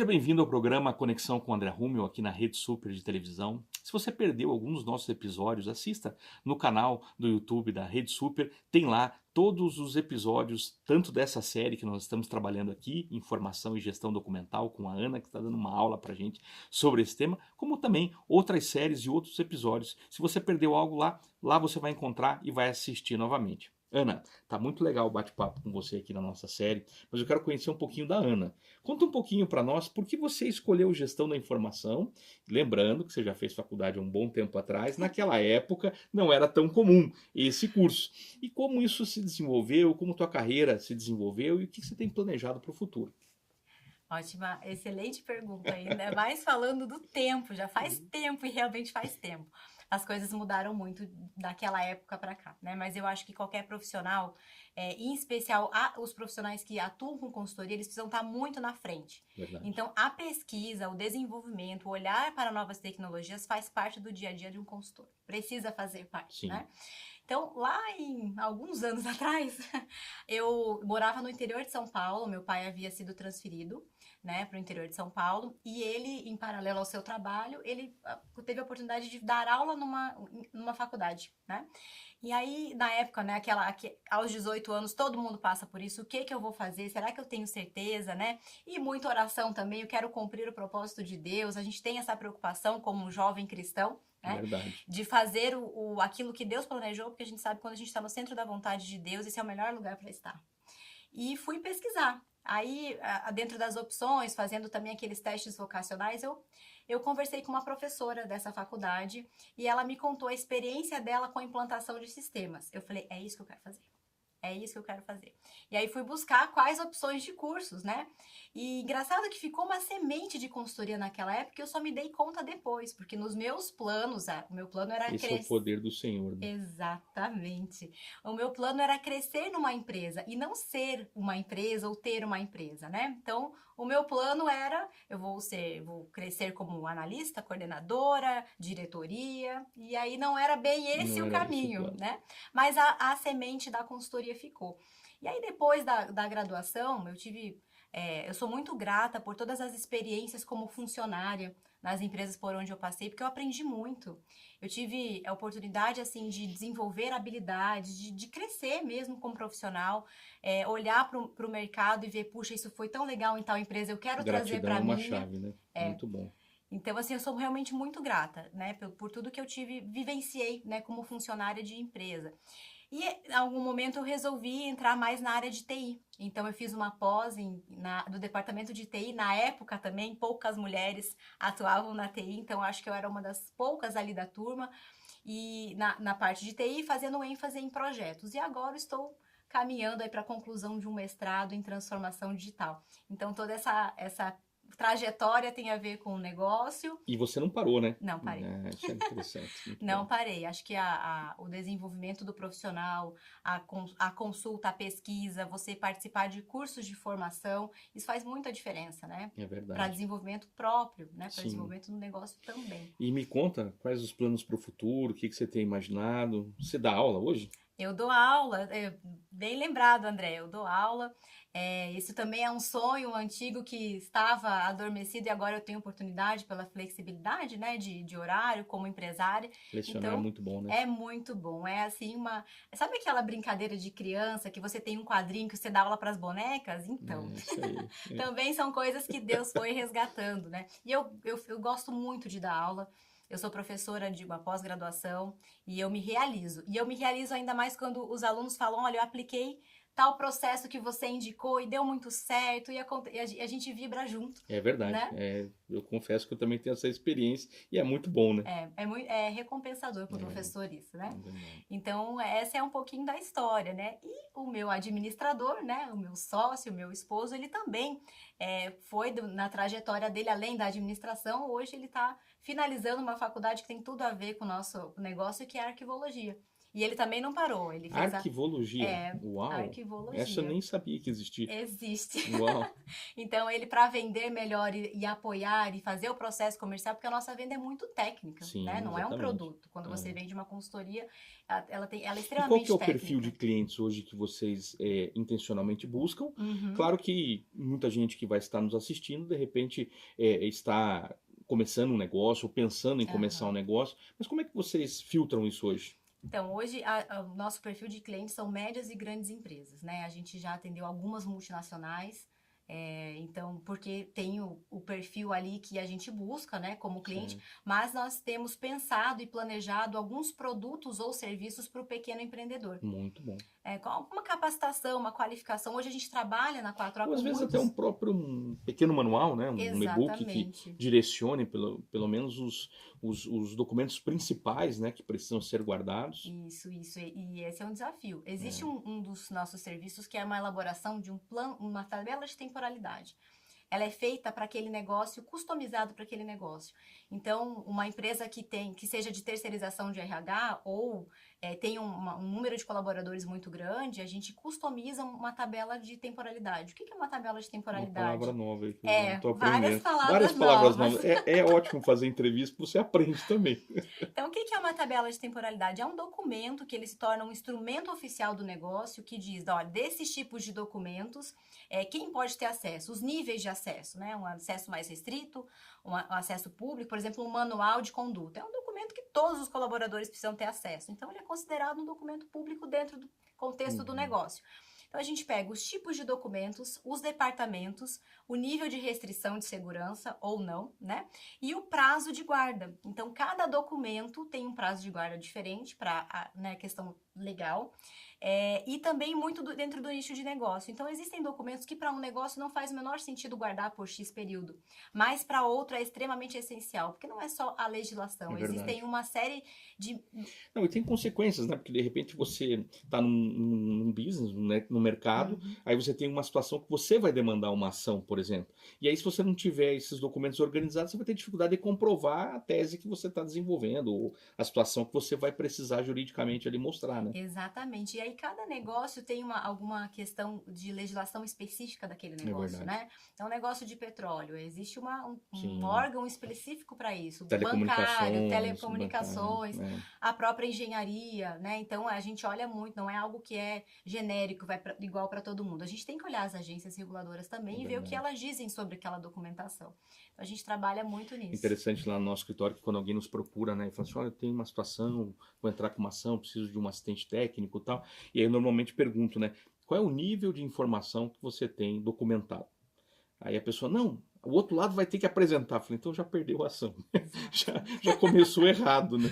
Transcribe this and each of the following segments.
Seja bem-vindo ao programa Conexão com André Rummel, aqui na Rede Super de televisão. Se você perdeu alguns dos nossos episódios, assista no canal do YouTube da Rede Super. Tem lá todos os episódios, tanto dessa série que nós estamos trabalhando aqui, Informação e Gestão Documental, com a Ana, que está dando uma aula para gente sobre esse tema, como também outras séries e outros episódios. Se você perdeu algo lá você vai encontrar e vai assistir novamente. Ana, tá muito legal o bate-papo com você aqui na nossa série, mas eu quero conhecer um pouquinho da Ana. Conta um pouquinho para nós por que você escolheu gestão da informação, lembrando que você já fez faculdade há um bom tempo atrás, naquela época não era tão comum esse curso. E como isso se desenvolveu, como tua carreira se desenvolveu e o que você tem planejado para o futuro? Ótima, excelente pergunta ainda, mais falando do tempo, já faz tempo e realmente faz tempo. As coisas mudaram muito daquela época para cá, né? Mas eu acho que qualquer profissional, em especial os profissionais que atuam com consultoria, eles precisam estar muito na frente. Verdade. Então, a pesquisa, o desenvolvimento, o olhar para novas tecnologias faz parte do dia a dia de um consultor. Precisa fazer parte, Sim. né? Então, lá em alguns anos atrás, eu morava no interior de São Paulo, meu pai havia sido transferido, né, para o interior de São Paulo, e ele, em paralelo ao seu trabalho, ele teve a oportunidade de dar aula numa faculdade, né? E aí, na época, né, aos 18 anos, todo mundo passa por isso, o que que eu vou fazer? Será que eu tenho certeza, né? E muita oração também, eu quero cumprir o propósito de Deus, a gente tem essa preocupação como um jovem cristão, né? Verdade. De fazer aquilo que Deus planejou, porque a gente sabe que quando a gente está no centro da vontade de Deus, esse é o melhor lugar para estar. E fui pesquisar. Aí, dentro das opções, fazendo também aqueles testes vocacionais, eu conversei com uma professora dessa faculdade e ela me contou a experiência dela com a implantação de sistemas. Eu falei, é isso que eu quero fazer. É isso que eu quero fazer. E aí fui buscar quais opções de cursos, né? E engraçado que ficou uma semente de consultoria naquela época e eu só me dei conta depois, porque nos meus planos, o meu plano era Esse é o crescer. poder do Senhor, né? Exatamente. O meu plano era crescer numa empresa e não ser uma empresa ou ter uma empresa, né? Então, o meu plano era, vou crescer como analista, coordenadora, diretoria, e aí não era bem esse Não o era esse o caminho, plano. né? Mas a semente da consultoria ficou. E aí, depois da graduação, eu sou muito grata por todas as experiências como funcionária nas empresas por onde eu passei, porque eu aprendi muito. Eu tive a oportunidade, assim, de desenvolver habilidades, de crescer mesmo como profissional, olhar para o mercado e ver, puxa, isso foi tão legal em tal empresa, eu quero trazer Gratidão é para a uma minha. chave, né? Muito bom. Então, assim, eu sou realmente muito grata, né, por tudo que eu vivenciei, né, como funcionária de empresa. E em algum momento eu resolvi entrar mais na área de TI. Então eu fiz uma pós do departamento de TI. Na época também, poucas mulheres atuavam na TI, então acho que eu era uma das poucas ali da turma. E na parte de TI, fazendo ênfase em projetos. E agora estou caminhando aí para a conclusão de um mestrado em transformação digital. Então toda essa trajetória tem a ver com o negócio. E você não parou, né? Não parei. Isso é interessante. Muito Não bom. parei. Acho que o desenvolvimento do profissional, a consulta, a pesquisa, você participar de cursos de formação, isso faz muita diferença, né? É Para verdade. desenvolvimento próprio, né? Para Sim. desenvolvimento do negócio também. E me conta quais os planos para o futuro, o que você tem imaginado? Você dá aula hoje? Eu dou aula, bem lembrado, André, eu dou aula. Isso também é um sonho antigo que estava adormecido e agora eu tenho oportunidade pela flexibilidade, né, de horário como empresária. Lecionar é muito bom, né? É muito bom. É assim Sabe aquela brincadeira de criança que você tem um quadrinho que você dá aula para as bonecas? Então, É isso aí. também são coisas que Deus foi resgatando, né? E eu gosto muito de dar aula. Eu sou professora de uma pós-graduação e eu me realizo. E eu me realizo ainda mais quando os alunos falam, olha, eu apliquei tal processo que você indicou e deu muito certo e a gente vibra junto, É verdade. né? Eu confesso que eu também tenho essa experiência e é muito bom, né? É recompensador para o professor isso, né? É verdade. Então, essa é um pouquinho da história, né? E o meu administrador, né? O meu sócio, o meu esposo, ele também foi na trajetória dele, além da administração, hoje ele está finalizando uma faculdade que tem tudo a ver com o nosso negócio, que é a arquivologia. E ele também não parou, ele fez Arquivologia? Uau! arquivologia. Essa eu nem sabia que existia. Existe. Uau! Então, ele para vender melhor e apoiar e fazer o processo comercial, porque a nossa venda é muito técnica, Sim, né? Não é um exatamente. produto. Quando você vende uma consultoria, ela é E qual extremamente que é o técnica. perfil de clientes hoje que vocês intencionalmente buscam? Uhum. Claro que muita gente que vai estar nos assistindo, de repente, está começando um negócio ou pensando em começar um negócio, mas como é que vocês filtram isso hoje? Então, hoje, o nosso perfil de clientes são médias e grandes empresas, né? A gente já atendeu algumas multinacionais, então, porque tem o perfil ali que a gente busca, né, como cliente, mas nós temos pensado e planejado alguns produtos ou serviços para o pequeno empreendedor. Muito bom. Com alguma capacitação, uma qualificação. Hoje a gente trabalha na 4A Ou às com vezes até muitos... um pequeno manual, né? Um e-book que Exatamente. direcione pelo menos os documentos principais, né? Que precisam ser guardados. Isso. E esse é um desafio. Existe um dos nossos serviços que é uma elaboração de um plano, uma tabela de temporalidade. Ela é feita para aquele negócio, customizado para aquele negócio. Então, uma empresa que seja de terceirização de RH ou tem um número de colaboradores muito grande, a gente customiza uma tabela de temporalidade. O que é uma tabela de temporalidade? Uma palavra nova aí que eu tô várias aprendendo. palavras novas. É ótimo fazer entrevista, porque você aprende também. Então, o que é uma tabela de temporalidade? É um documento que ele se torna um instrumento oficial do negócio que diz, olha, desses tipos de documentos, quem pode ter acesso? Os níveis de acesso, né? Um acesso mais restrito, um acesso público, por exemplo, um manual de conduta. É um documento que todos os colaboradores precisam ter acesso. Então, ele é considerado um documento público dentro do contexto do negócio. Então, a gente pega os tipos de documentos, os departamentos, o nível de restrição de segurança ou não, né? E o prazo de guarda. Então, cada documento tem um prazo de guarda diferente para a questão legal. E também muito dentro do nicho de negócio. Então, existem documentos que para um negócio não faz o menor sentido guardar por X período, mas para outro é extremamente essencial, porque não é só a legislação, existem uma série de... Não, e tem consequências, né? Porque de repente você está num business, né? No mercado, aí você tem uma situação que você vai demandar uma ação, por exemplo. E aí, se você não tiver esses documentos organizados, você vai ter dificuldade de comprovar a tese que você está desenvolvendo, ou a situação que você vai precisar juridicamente ali mostrar, né? Exatamente. E aí, cada negócio tem alguma questão de legislação específica daquele negócio, né? Então, negócio de petróleo, existe um órgão específico para isso. Bancário, telecomunicações, a própria engenharia, né? Então, a gente olha muito, não é algo que é genérico, igual para todo mundo. A gente tem que olhar as agências reguladoras também e ver o que elas dizem sobre aquela documentação. Então, a gente trabalha muito nisso. Interessante lá no nosso escritório que quando alguém nos procura, né, e fala assim, olha, eu tenho uma situação, vou entrar com uma ação, preciso de um assistente técnico e tal. E aí eu normalmente pergunto, né, qual é o nível de informação que você tem documentado? Aí a pessoa, não, o outro lado vai ter que apresentar. Eu falei, então já perdeu a ação. já começou errado, né?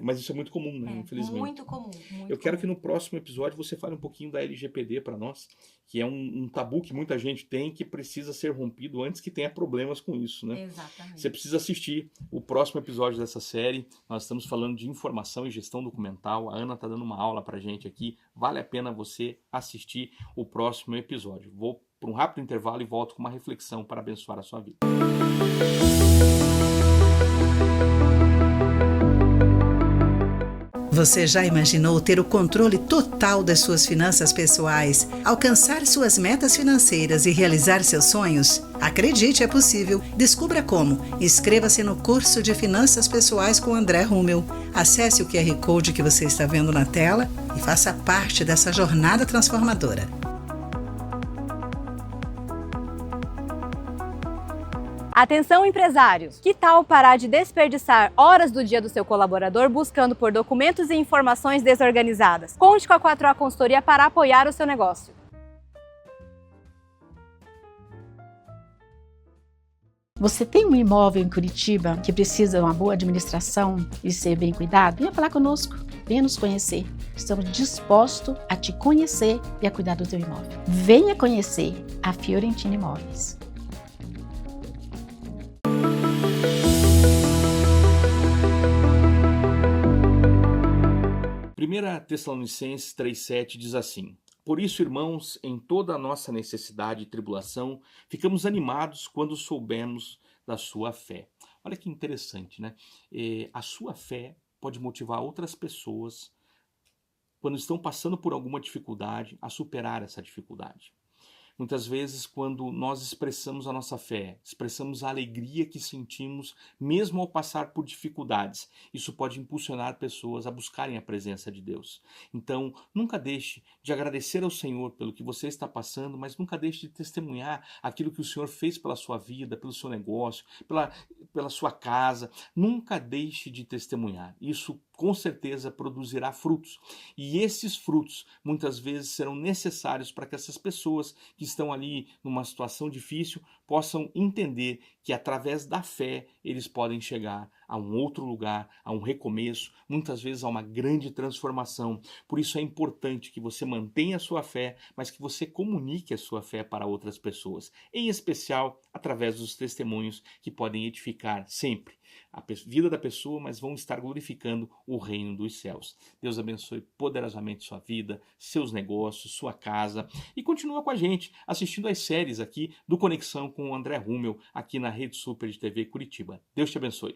Mas isso é muito comum, né? Infelizmente. Muito comum. Eu quero que no próximo episódio você fale um pouquinho da LGPD para nós, que é um tabu que muita gente tem que precisa ser rompido antes que tenha problemas com isso, né? Exatamente. Você precisa assistir o próximo episódio dessa série. Nós estamos falando de informação e gestão documental. A Ana está dando uma aula para a gente aqui. Vale a pena você assistir o próximo episódio. Vou para um rápido intervalo e volto com uma reflexão para abençoar a sua vida. Você já imaginou ter o controle total das suas finanças pessoais, alcançar suas metas financeiras e realizar seus sonhos? Acredite, é possível. Descubra como. Inscreva-se no curso de Finanças Pessoais com André Rummel. Acesse o QR Code que você está vendo na tela e faça parte dessa jornada transformadora. Atenção, empresários! Que tal parar de desperdiçar horas do dia do seu colaborador buscando por documentos e informações desorganizadas? Conte com a 4A Consultoria para apoiar o seu negócio. Você tem um imóvel em Curitiba que precisa de uma boa administração e ser bem cuidado? Venha falar conosco, venha nos conhecer. Estamos dispostos a te conhecer e a cuidar do teu imóvel. Venha conhecer a Fiorentina Imóveis. 1 Tessalonicenses 3,7 diz assim: Por isso, irmãos, em toda a nossa necessidade e tribulação, ficamos animados quando soubemos da sua fé. Olha que interessante, né? A sua fé pode motivar outras pessoas quando estão passando por alguma dificuldade, a superar essa dificuldade. Muitas vezes, quando nós expressamos a nossa fé, expressamos a alegria que sentimos, mesmo ao passar por dificuldades, isso pode impulsionar pessoas a buscarem a presença de Deus. Então, nunca deixe de agradecer ao Senhor pelo que você está passando, mas nunca deixe de testemunhar aquilo que o Senhor fez pela sua vida, pelo seu negócio, pela sua casa. Nunca deixe de testemunhar. Isso com certeza produzirá frutos. E esses frutos muitas vezes serão necessários para que essas pessoas que estão ali numa situação difícil possam entender que através da fé eles podem chegar a um outro lugar, a um recomeço, muitas vezes a uma grande transformação. Por isso é importante que você mantenha a sua fé, mas que você comunique a sua fé para outras pessoas, em especial através dos testemunhos que podem edificar sempre a vida da pessoa, mas vão estar glorificando o reino dos céus. Deus abençoe poderosamente sua vida, seus negócios, sua casa, e continua com a gente assistindo as séries aqui do Conexão com o André Rummel aqui na Rede Super de TV Curitiba. Deus te abençoe.